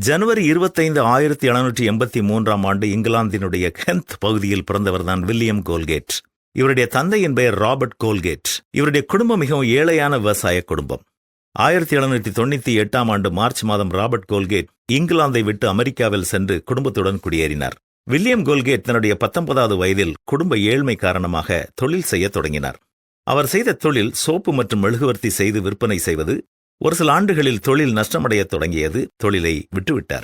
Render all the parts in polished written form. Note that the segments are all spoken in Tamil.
ஜனவரி 25, 1783 இங்கிலாந்தினுடைய கென்த் பகுதியில் பிறந்தவர்தான் வில்லியம் கோல்கேட். இவருடைய தந்தையின் பெயர் ராபர்ட் கோல்கேட். இவருடைய குடும்பம் மிகவும் ஏழையான விவசாய குடும்பம். 1798 மார்ச் மாதம் ராபர்ட் கோல்கேட் இங்கிலாந்தை விட்டு அமெரிக்காவில் சென்று குடும்பத்துடன் குடியேறினார். வில்லியம் கோல்கேட் தன்னுடைய 19வது வயதில் குடும்ப ஏழ்மை காரணமாக தொழில் செய்ய தொடங்கினார். அவர் செய்த தொழில் சோப்பு மற்றும் மெழுகுவர்த்தி செய்து விற்பனை செய்வது. ஒரு சில ஆண்டுகளில் தொழில் நஷ்டமடைய தொடங்கியது. தொழிலை விட்டுவிட்டார்.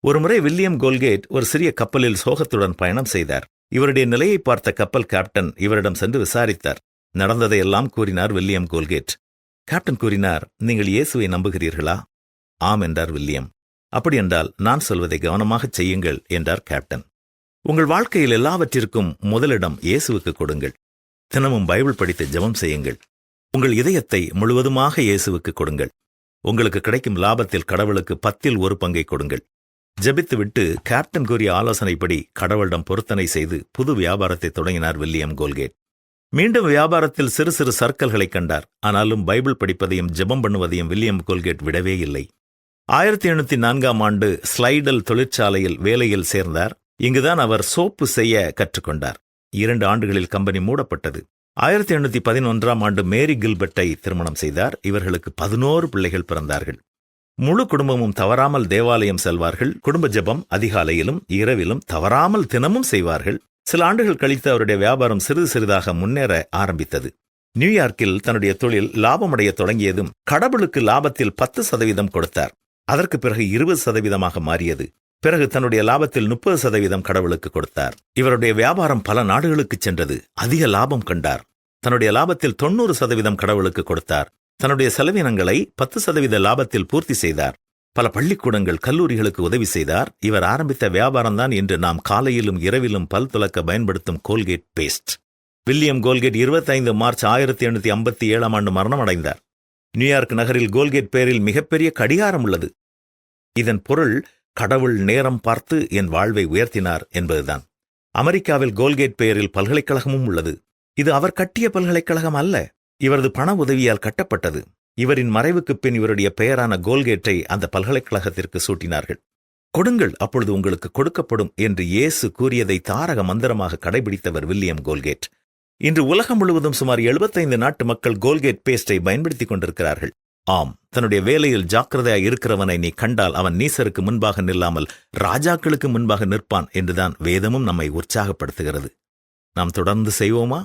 ஒருமுறை வில்லியம் கோல்கேட் ஒரு சிறிய கப்பலில் சோகத்துடன் பயணம் செய்தார். இவருடைய நிலையை பார்த்த கப்பல் கேப்டன் இவரிடம் சென்று விசாரித்தார். நடந்ததையெல்லாம் கூறினார் வில்லியம் கோல்கேட். கேப்டன் கூறினார், நீங்கள் இயேசுவை நம்புகிறீர்களா? ஆம் என்றார் வில்லியம். அப்படியென்றால் நான் சொல்வதை கவனமாகச் செய்யுங்கள் என்றார் கேப்டன். உங்கள் வாழ்க்கையில் எல்லாவற்றிற்கும் முதலிடம் இயேசுவுக்கு கொடுங்கள். தினமும் பைபிள் படித்து ஜெபம் செய்யுங்கள். உங்கள் இதயத்தை முழுவதுமாக இயேசுவுக்கு கொடுங்கள். உங்களுக்கு கிடைக்கும் லாபத்தில் கடவுளுக்கு 10ல் 1 பங்கை கொடுங்கள். ஜெபித்துவிட்டு கேப்டன் கூறிய ஆலோசனைப்படி கடவுளிடம் பொருத்தனை செய்து புது வியாபாரத்தை தொடங்கினார் வில்லியம் கோல்கேட். மீண்டும் வியாபாரத்தில் சிறு சிறு சர்க்கல்களை கண்டார். ஆனாலும் பைபிள் படிப்பதையும் ஜெபம் பண்ணுவதையும் வில்லியம் கோல்கேட் விடவே இல்லை. 1804 ஸ்லைடல் தொழிற்சாலையில் வேலையில் சேர்ந்தார். இங்குதான் அவர் சோப்பு செய்ய கற்றுக்கொண்டார். 2 ஆண்டுகளில் கம்பெனி மூடப்பட்டது. 1811 மேரி கில்பர்ட்டை திருமணம் செய்தார். இவர்களுக்கு 11 பிள்ளைகள் பிறந்தார்கள். முழு குடும்பமும் தவறாமல் தேவாலயம் செல்வார்கள். குடும்ப ஜெபம் அதிகாலையிலும் இரவிலும் தவறாமல் தினமும் செய்வார்கள். சில ஆண்டுகள் கழித்து அவருடைய வியாபாரம் சிறிது சிறிதாக முன்னேற ஆரம்பித்தது. நியூயார்க்கில் தன்னுடைய தொழில் லாபமடைய தொடங்கியதும் கடவுளுக்கு லாபத்தில் 10% கொடுத்தார். அதற்கு பிறகு 20% மாறியது. பிறகு தன்னுடைய லாபத்தில் 30% கடவுளுக்கு கொடுத்தார். இவருடைய வியாபாரம் பல நாடுகளுக்கு சென்றது. அதிக லாபம் கண்டார். தன்னுடைய லாபத்தில் 90% கடவுளுக்கு கொடுத்தார். தன்னுடைய செலவினங்களை 10% லாபத்தில் பூர்த்தி செய்தார். பல பள்ளிக்கூடங்கள் கல்லூரிகளுக்கு உதவி செய்தார். இவர் ஆரம்பித்த வியாபாரம்தான் இன்று நாம் காலையிலும் இரவிலும் பல் துலக்க பயன்படுத்தும் Colgate paste. William Colgate 25 March 1857 மரணமடைந்தார். நியூயார்க் நகரில் கோல்கேட் பெயரில் மிகப்பெரிய கடிகாரம் உள்ளது. இதன் பொருள் கடவுள் நேரம் பார்த்து என் வாழ்வை உயர்த்தினார் என்பதுதான். அமெரிக்காவில் கோல்கேட் பெயரில் பல்கலைக்கழகமும் உள்ளது. இது அவர் கட்டிய பல்கலைக்கழகம் அல்ல, இவரது பண உதவியால் கட்டப்பட்டது. இவரின் மறைவுக்குப் பின் இவருடைய பெயரான கோல்கேட்டை அந்த பல்கலைக்கழகத்திற்கு சூட்டினார்கள். கொடுங்கள், அப்பொழுது உங்களுக்கு கொடுக்கப்படும் என்று இயேசு கூறியதை தாரக மந்திரமாக கடைபிடித்தவர் வில்லியம் கோல்கேட். இன்று உலகம் முழுவதும் சுமார் 75 நாட்டு மக்கள் கோல்கேட் பேஸ்டை பயன்படுத்திக் கொண்டிருக்கிறார்கள். ஆம், தன்னுடைய வேலையில் ஜாக்கிரதையாய் இருக்கிறவனை நீ கண்டால் அவன் நீசருக்கு முன்பாக நில்லாமல் ராஜாக்களுக்கு முன்பாக நிற்பான் என்றுதான் வேதமும் நம்மை உற்சாகப்படுத்துகிறது. நாம் தொடர்ந்து செய்வோமா?